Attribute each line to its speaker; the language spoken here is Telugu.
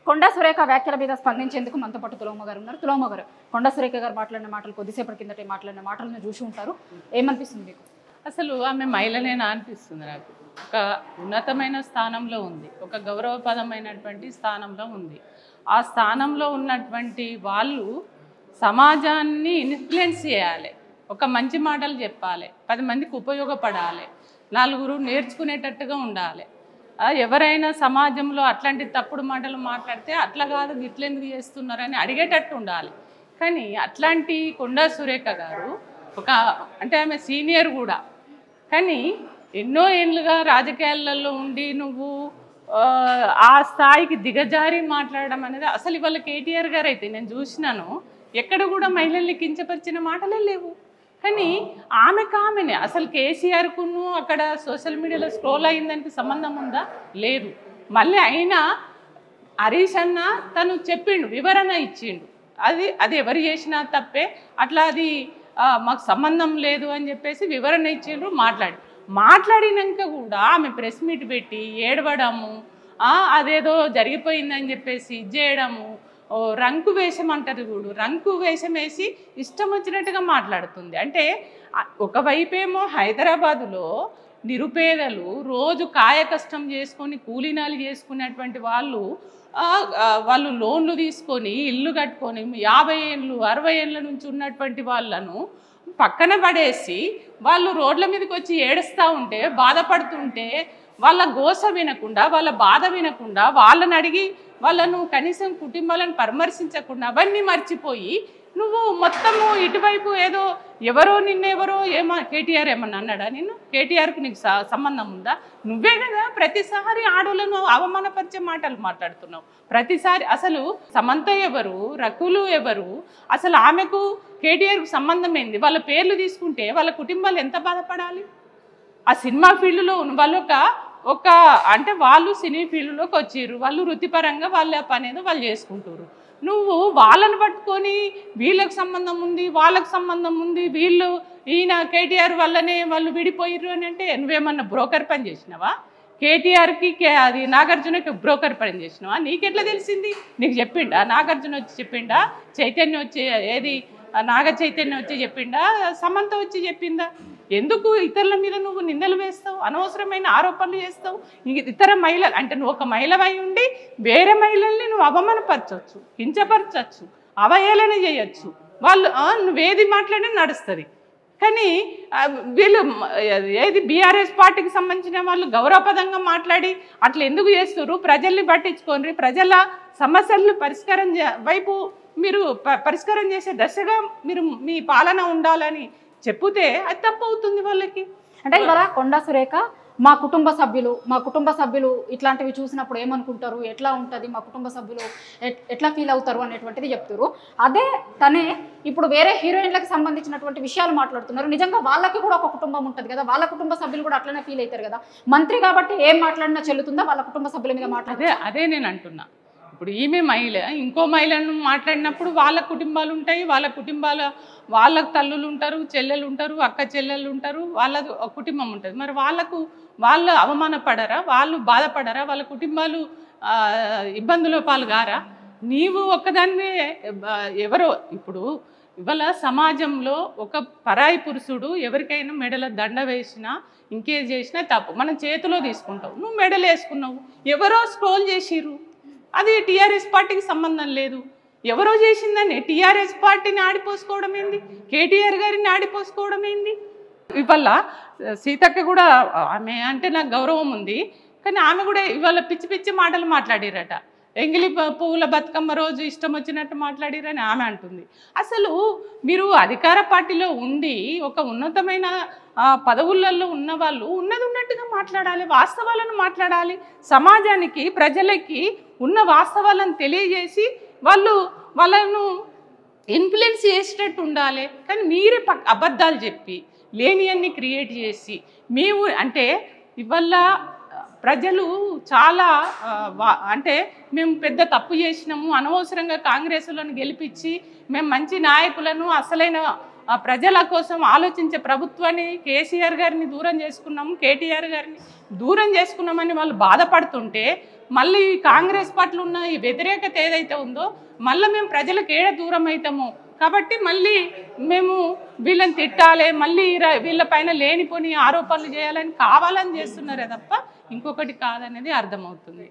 Speaker 1: కొండా సురేఖ వ్యాఖ్యల మీద స్పందించేందుకు మనతో పాటు తులమ్మ గారు ఉన్నారు. తులమ్మ గారు, కొండా సురేఖ గారు మాట్లాడిన మాటలు కొద్దిసేపటి కిందటే మాట్లాడిన మాటలను చూసి ఉంటారు. ఏమనిపిస్తుంది మీకు?
Speaker 2: అసలు ఆమె మహిళనేనా అనిపిస్తుంది నాకు. ఒక ఉన్నతమైన స్థానంలో ఉంది, ఒక గౌరవపదమైనటువంటి స్థానంలో ఉంది. ఆ స్థానంలో ఉన్నటువంటి వాళ్ళు సమాజాన్ని ఇన్ఫ్లుయెన్స్ చేయాలి, ఒక మంచి మాటలు చెప్పాలి, 10 మందికి ఉపయోగపడాలి, నలుగురు నేర్చుకునేటట్టుగా ఉండాలి. ఎవరైనా సమాజంలో అట్లాంటి తప్పుడు మాటలు మాట్లాడితే అట్లా కాదు గిట్లెందుకు చేస్తున్నారని అడిగేటట్టు ఉండాలి. కానీ అట్లాంటి కొండా సురేఖ గారు అంటే ఆమె సీనియర్ కూడా, కానీ ఎన్నో ఏళ్ళుగా రాజకీయాలలో ఉండి నువ్వు ఆ స్థాయికి దిగజారి మాట్లాడడం అనేది అసలు ఇవాళ కేటీఆర్ గారు అయితే నేను చూసినాను, ఎక్కడ కూడా మహిళల్ని కించపరిచిన మాటలే లేవు. కానీ ఆమెనే అసలు కేసీఆర్కును అక్కడ సోషల్ మీడియాలో స్క్రోల్ అయిందానికి సంబంధం ఉందా? లేదు. మళ్ళీ అయినా హరీష్ అన్న తను చెప్పిండు, వివరణ ఇచ్చిండు, అది ఎవరు చేసినా తప్పే, అట్లా అది మాకు సంబంధం లేదు అని చెప్పేసి వివరణ ఇచ్చిండ్రు. మాట్లాడినాక కూడా ఆమె ప్రెస్ మీట్ పెట్టి ఏడవడము, అదేదో జరిగిపోయిందని చెప్పేసి చేయడము, రంకు వేషం అంటారు చూడు, రంకు వేషం వేసి ఇష్టం వచ్చినట్టుగా మాట్లాడుతుంది. అంటే ఒకవైపేమో హైదరాబాదులో నిరుపేదలు రోజు కాయ కష్టం చేసుకొని కూలీనాలు చేసుకునేటువంటి వాళ్ళు లోన్లు తీసుకొని ఇల్లు కట్టుకొని 50 ఏళ్ళు 60 ఏళ్ళ నుంచి ఉన్నటువంటి వాళ్ళను పక్కన పడేసి వాళ్ళు రోడ్ల మీదకి వచ్చి ఏడుస్తూ ఉంటే, బాధపడుతుంటే వాళ్ళ గోస వినకుండా, వాళ్ళ బాధ వినకుండా, వాళ్ళని అడిగి వాళ్ళను కనీసం కుటుంబాలను పరామర్శించకుండా అవన్నీ మర్చిపోయి నువ్వు మొత్తము ఇటువైపు ఏదో ఎవరో నిన్నెవరో కేటీఆర్ ఏమన్నా అన్నాడా? కేటీఆర్కు నీకు సంబంధం ఉందా? నువ్వే కదా ప్రతిసారి ఆడోళ్ళను అవమానపరిచే మాటలు మాట్లాడుతున్నావు ప్రతిసారి. అసలు సమంత ఎవరు, రకులు ఎవరు, అసలు ఆమెకు కేటీఆర్కు సంబంధం ఏంది? వాళ్ళ పేర్లు తీసుకుంటే వాళ్ళ కుటుంబాలు ఎంత బాధపడాలి? ఆ సినిమా ఫీల్డ్లో ఉన్న అంటే వాళ్ళు సినీ ఫీల్డ్లోకి వచ్చిర్రు, వాళ్ళు వృత్తిపరంగా వాళ్ళ పని ఏదో వాళ్ళు చేసుకుంటారు. నువ్వు వాళ్ళని పట్టుకొని వీళ్ళకి సంబంధం ఉంది, వాళ్ళకి సంబంధం ఉంది, ఈయన కేటీఆర్ వల్లనే వాళ్ళు విడిపోయిర్రు అని అంటే నువ్వేమన్నా బ్రోకర్ పని చేసినావా? కేటీఆర్కి అది నాగార్జునకి బ్రోకర్ పని చేసినావా? నీకెట్లా తెలిసింది? నీకు చెప్పిండా నాగార్జున వచ్చి చెప్పిండా? చైతన్య వచ్చి నాగ చైతన్య వచ్చి చెప్పిండా? సమంత వచ్చి చెప్పిందా? ఎందుకు ఇతరుల మీద నువ్వు నిందలు వేస్తావు, అనవసరమైన ఆరోపణలు చేస్తావు? ఇతర మహిళలు అంటే నువ్వు ఒక మహిళవై ఉండి వేరే మహిళల్ని నువ్వు అవమానపరచవచ్చు, కించపరచవచ్చు, అవహేళన చేయొచ్చు. వాళ్ళు నువ్వేది మాట్లాడినా నడుస్తుంది. కానీ వీళ్ళు ఏది బీఆర్ఎస్ పార్టీకి సంబంధించిన వాళ్ళు గౌరవపదంగా మాట్లాడి అట్లా ఎందుకు చేస్తారు? ప్రజల్ని పట్టించుకోండి, ప్రజల సమస్యలను పరిష్కారం వైపు మీరు పరిష్కారం చేసే దశగా మీరు మీ పాలన ఉండాలని చెప్తే అది తప్పు అవుతుంది వాళ్ళకి.
Speaker 1: అంటే ఇవాళ కొండా సురేఖ మా కుటుంబ సభ్యులు ఇట్లాంటివి చూసినప్పుడు ఏమనుకుంటారు, ఎట్లా ఉంటుంది, మా కుటుంబ సభ్యులు ఎట్లా ఫీల్ అవుతారు అనేటువంటిది చెప్తారు. అదే తనే ఇప్పుడు వేరే హీరోయిన్లకు సంబంధించినటువంటి విషయాలు మాట్లాడుతున్నారు. నిజంగా వాళ్ళకి కూడా ఒక కుటుంబం ఉంటుంది కదా, వాళ్ళ కుటుంబ సభ్యులు కూడా అట్లనే ఫీల్ అవుతారు కదా. మంత్రి కాబట్టి ఏం మాట్లాడినా చెల్లుతుందా? వాళ్ళ కుటుంబ సభ్యుల మీద
Speaker 2: అదే నేను అంటున్నా. ఇప్పుడు ఈమె మహిళ ఇంకో మహిళను మాట్లాడినప్పుడు వాళ్ళ కుటుంబాలు ఉంటాయి, వాళ్ళకు తల్లులు ఉంటారు, చెల్లెలు ఉంటారు, అక్క చెల్లెలు ఉంటారు, వాళ్ళ కుటుంబం ఉంటుంది. మరి వాళ్ళు అవమానపడరా? వాళ్ళు బాధపడరా? వాళ్ళ కుటుంబాలు ఇబ్బందుల పాలు గారా? నీవు ఒక్కదానివే ఎవరో ఇప్పుడు ఇవాళ సమాజంలో ఒక పరాయి పురుషుడు ఎవరికైనా మెడల దండ వేసినా ఇంకేం చేసినా తప్పు. మనం చేతిలో తీసుకుంటావు, నువ్వు మెడలు వేసుకున్నావు, ఎవరో స్క్రోల్ చేసిర్రు, అది టీఆర్ఎస్ పార్టీకి సంబంధం లేదు. ఎవరో చేసిందని టీఆర్ఎస్ పార్టీని ఆడిపోసుకోవడం ఏంది? కేటీఆర్ గారిని ఆడిపోసుకోవడం ఏంది? ఇవాళ సీతక్క కూడా ఆమె అంటే నాకు గౌరవం ఉంది, కానీ ఆమె కూడా ఇవాళ పిచ్చి మాటలు మాట్లాడిరట. ఎంగిలి పువ్వుల బతుకమ్మ రోజు ఇష్టం వచ్చినట్టు మాట్లాడిరని ఆమె అంటుంది. అసలు మీరు అధికార పార్టీలో ఉండి ఒక ఉన్నతమైన పదవులలో ఉన్న వాళ్ళు ఉన్నది ఉన్నట్టుగా మాట్లాడాలి, వాస్తవాలను మాట్లాడాలి, సమాజానికి ప్రజలకి ఉన్న వాస్తవాలను తెలియజేసి వాళ్ళను ఇన్ఫ్లుయెన్స్ చేసేటట్టు ఉండాలి. కానీ మీరే అబద్ధాలు చెప్పి లేనియన్ని క్రియేట్ చేసి అంటే ఇవాళ ప్రజలు చాలా అంటే మేము పెద్ద తప్పు చేసినాము, అనవసరంగా కాంగ్రెస్లను గెలిపించి మేము మంచి నాయకులను అసలైన ప్రజల కోసం ఆలోచించే ప్రభుత్వాన్ని కేసీఆర్ గారిని దూరం చేసుకున్నాము, కేటీఆర్ గారిని దూరం చేసుకున్నామని వాళ్ళు బాధపడుతుంటే మళ్ళీ కాంగ్రెస్ పట్ల ఉన్న ఈ వ్యతిరేకత ఏదైతే ఉందో మళ్ళీ మేము ప్రజలకు ఏడ దూరం అవుతాము కాబట్టి మళ్ళీ మేము వీళ్ళని తిట్టాలి, మళ్ళీ వీళ్ళపైన లేనిపోని ఆరోపణలు చేయాలని కావాలని చేస్తున్నారే తప్ప ఇంకొకటి కాదనేది అర్థమవుతుంది.